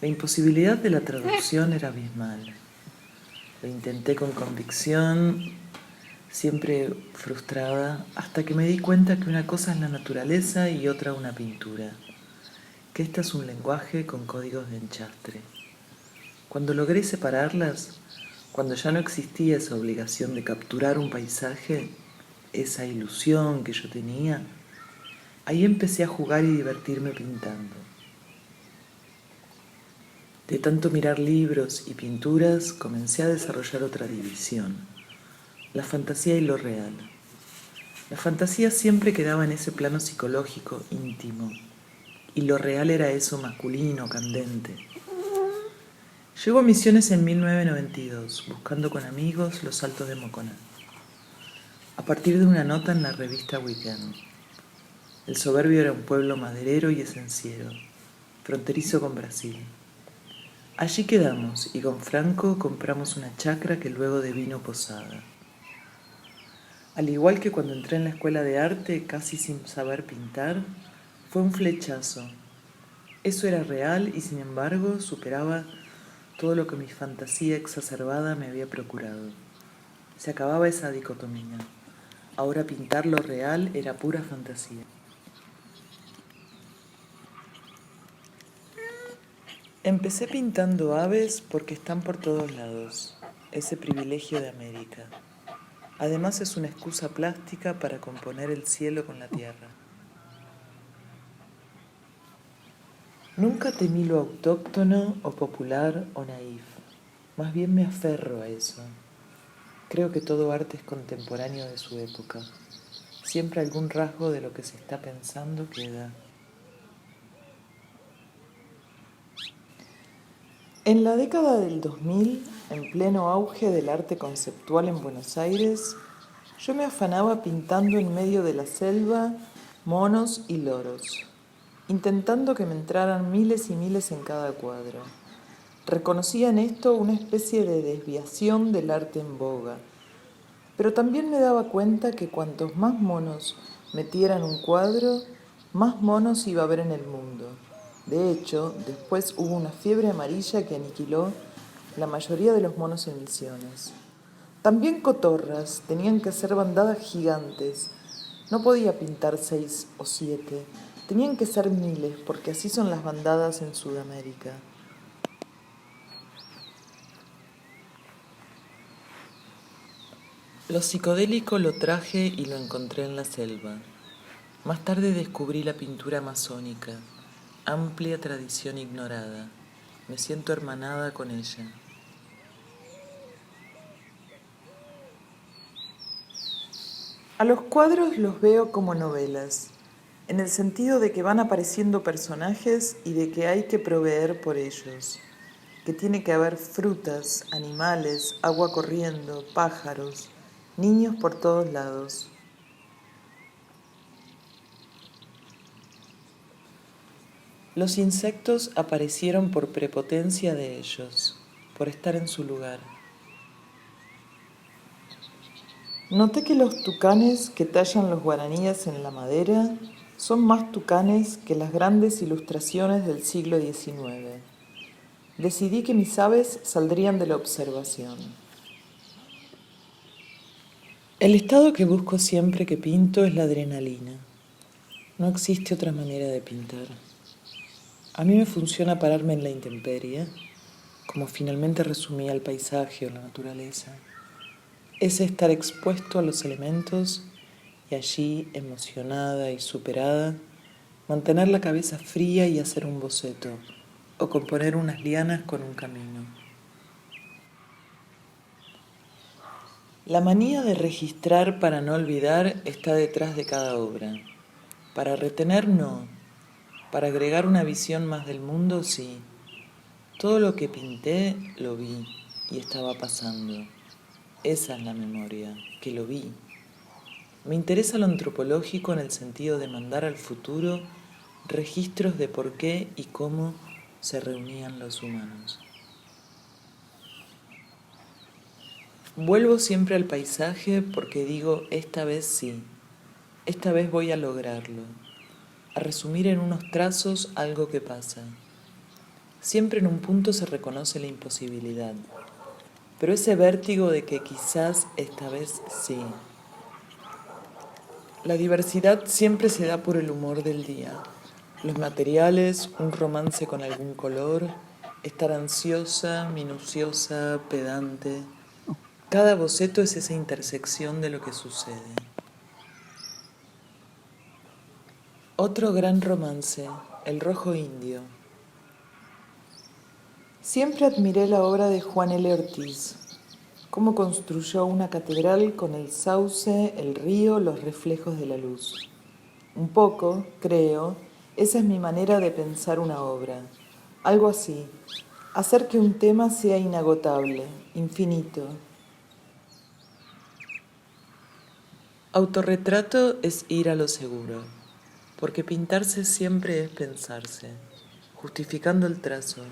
La imposibilidad de la traducción era abismal. Lo intenté con convicción, siempre frustrada, hasta que me di cuenta que una cosa es la naturaleza y otra una pintura, que esta es un lenguaje con códigos de enchastre. Cuando logré separarlas, cuando ya no existía esa obligación de capturar un paisaje, esa ilusión que yo tenía, ahí empecé a jugar y divertirme pintando. De tanto mirar libros y pinturas, comencé a desarrollar otra división, la fantasía y lo real. La fantasía siempre quedaba en ese plano psicológico, íntimo, y lo real era eso masculino, candente. Llego a Misiones en 1992, buscando con amigos los Altos de Moconá, a partir de una nota en la revista Weekend. El Soberbio era un pueblo maderero y esenciero, fronterizo con Brasil. Allí quedamos y con Franco compramos una chacra que luego devino posada. Al igual que cuando entré en la escuela de arte, casi sin saber pintar, fue un flechazo. Eso era real y sin embargo superaba todo lo que mi fantasía exacerbada me había procurado. Se acababa esa dicotomía. Ahora pintar lo real era pura fantasía. Empecé pintando aves porque están por todos lados, ese privilegio de América. Además es una excusa plástica para componer el cielo con la tierra. Nunca temí lo autóctono o popular o naif. Más bien me aferro a eso. Creo que todo arte es contemporáneo de su época. Siempre algún rasgo de lo que se está pensando queda. En la década del 2000, en pleno auge del arte conceptual en Buenos Aires, yo me afanaba pintando en medio de la selva monos y loros, intentando que me entraran miles y miles en cada cuadro. Reconocía en esto una especie de desviación del arte en boga, pero también me daba cuenta que cuantos más monos metiera en un cuadro, más monos iba a haber en el mundo. De hecho, después hubo una fiebre amarilla que aniquiló la mayoría de los monos en Misiones. También cotorras, tenían que ser bandadas gigantes. No podía pintar 6 o 7, tenían que ser miles, porque así son las bandadas en Sudamérica. Lo psicodélico lo traje y lo encontré en la selva. Más tarde descubrí la pintura amazónica, amplia tradición ignorada. Me siento hermanada con ella. A los cuadros los veo como novelas, en el sentido de que van apareciendo personajes y de que hay que proveer por ellos, que tiene que haber frutas, animales, agua corriendo, pájaros, niños por todos lados. Los insectos aparecieron por prepotencia de ellos, por estar en su lugar. Noté que los tucanes que tallan los guaraníes en la madera son más tucanes que las grandes ilustraciones del siglo XIX. Decidí que mis aves saldrían de la observación. El estado que busco siempre que pinto es la adrenalina. No existe otra manera de pintar. A mí me funciona pararme en la intemperie, como finalmente resumía el paisaje o la naturaleza. Es estar expuesto a los elementos y allí, emocionada y superada, mantener la cabeza fría y hacer un boceto, o componer unas lianas con un camino. La manía de registrar para no olvidar está detrás de cada obra. Para retener no, para agregar una visión más del mundo sí. Todo lo que pinté lo vi y estaba pasando. Esa es la memoria, que lo vi. Me interesa lo antropológico en el sentido de mandar al futuro registros de por qué y cómo se reunían los humanos. Vuelvo siempre al paisaje porque digo, esta vez sí, esta vez voy a lograrlo, a resumir en unos trazos algo que pasa. Siempre en un punto se reconoce la imposibilidad, pero ese vértigo de que quizás esta vez sí. La diversidad siempre se da por el humor del día. Los materiales, un romance con algún color, estar ansiosa, minuciosa, pedante. Cada boceto es esa intersección de lo que sucede. Otro gran romance, El Rojo Indio. Siempre admiré la obra de Juan L. Ortiz, cómo construyó una catedral con el sauce, el río, los reflejos de la luz. Un poco, creo, esa es mi manera de pensar una obra. Algo así, hacer que un tema sea inagotable, infinito. Autorretrato es ir a lo seguro, porque pintarse siempre es pensarse, justificando el trazo.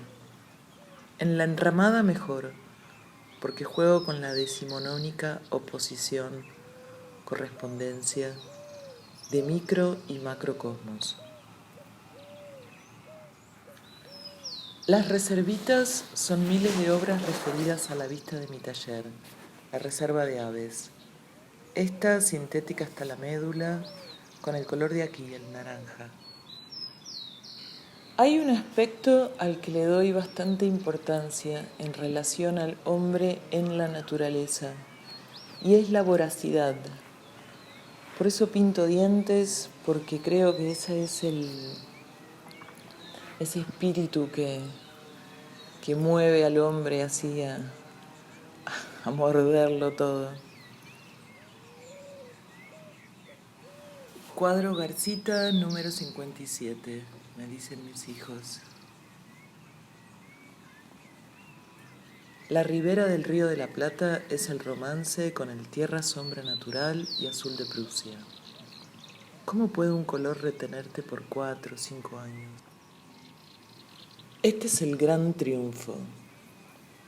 En la enramada mejor, porque juego con la decimonónica oposición, correspondencia, de micro y macrocosmos. Las reservitas son miles de obras referidas a la vista de mi taller, la reserva de aves. Esta sintética hasta la médula, con el color de aquí, el naranja. Hay un aspecto al que le doy bastante importancia en relación al hombre en la naturaleza, y es la voracidad. Por eso pinto dientes, porque creo que ese es ese espíritu que mueve al hombre así a morderlo todo. Cuadro Garcita número 57, me dicen mis hijos. La ribera del Río de la Plata es el romance con el tierra sombra natural y azul de Prusia. ¿Cómo puede un color retenerte por 4 o 5 años? Este es el gran triunfo.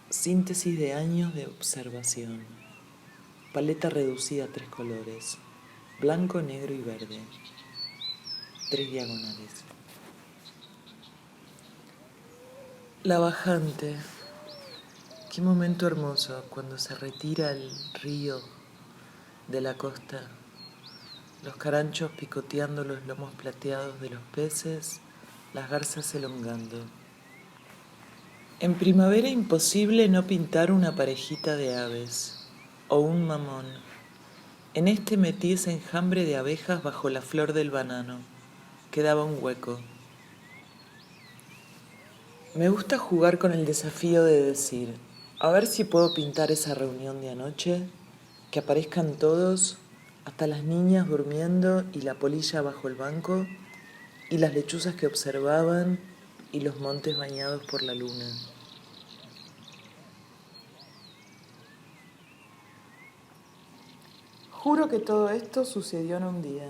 Síntesis de años de observación. Paleta reducida a 3 colores. Blanco, negro y verde. 3 diagonales. La bajante. Qué momento hermoso cuando se retira el río de la costa. Los caranchos picoteando los lomos plateados de los peces, las garzas elongando. En primavera imposible no pintar una parejita de aves o un mamón. En este metí ese enjambre de abejas bajo la flor del banano. Quedaba un hueco. Me gusta jugar con el desafío de decir, a ver si puedo pintar esa reunión de anoche, que aparezcan todos, hasta las niñas durmiendo y la polilla bajo el banco, y las lechuzas que observaban y los montes bañados por la luna. Juro que todo esto sucedió en un día.